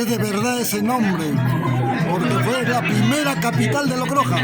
es de verdad ese nombre, porque fue la primera capital de Logroja.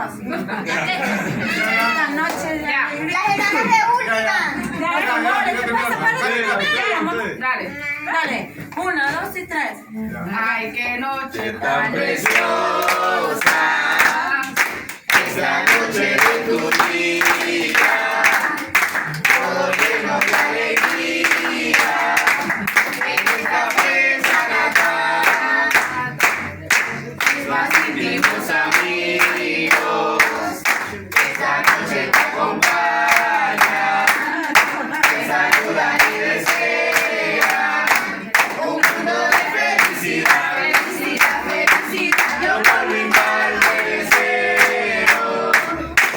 todos. Esta noche de alegría. Las enanas de última. Dale, amores, ¿qué pasa? Dale. Dale, 1, 2 y 3. Ay, qué noche tan preciosa. Esa noche de tu vida. Todo lleno de alegría. En esta fiesta natal. Más íntimos amigos. Esta noche te acompaña. Te saludan y desean un mundo de felicidad. Felicidad, felicidad. Yo por mi parte deseo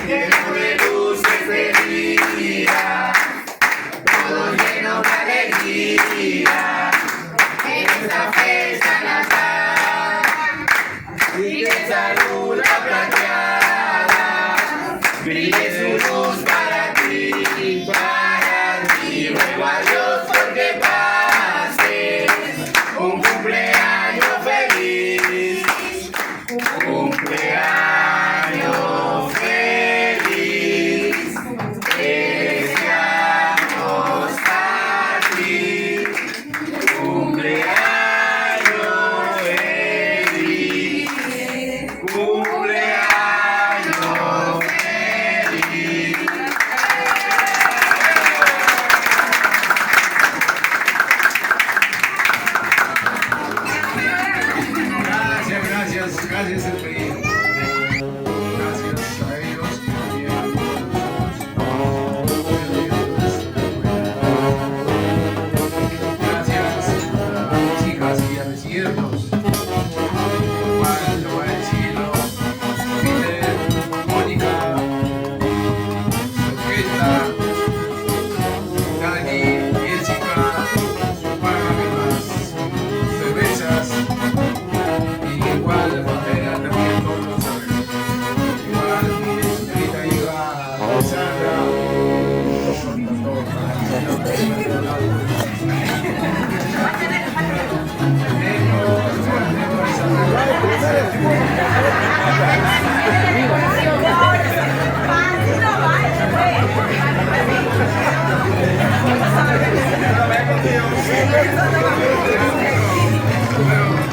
lleno de luces de vida. Todo lleno de alegría. En esta fiesta natal. Y que esa luna plateada brille su luz para ti, ruego a Dios porque pases un cumpleaños feliz, cumpleaños feliz, deseamos a ti, cumpleaños feliz, cumpleaños feliz. Gracias Efraín. Gracias a ellos y también a todos. Gracias a mis hijas y a mis yernos. Igual lo voy a decirlo. Peter, Mónica, Sofeta, Dani, Jessica, págame las cervezas. Igual Pamela también todos lo saben. Igual mi señorita hija Sandra.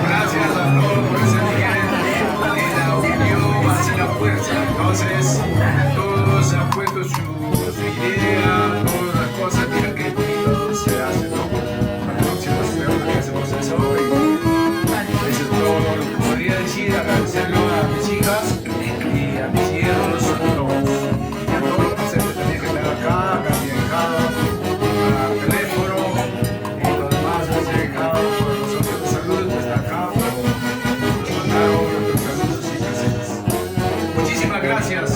Gracias a todos por ese tiempo y la unión hace la fuerza. Entonces, todos han puesto su idea, todas las cosas. Mira qué bonito se hace, ¿no? La próxima semana que hacemos eso. Eso es todo lo que podría decir. Agradecerlo a mis hijas y a mis hijos, a todos. Y a todos los presentes también que están acá, que han viajado al teléfono y lo demás se han dejado por nosotros de salud desde acá. Muchísimas gracias.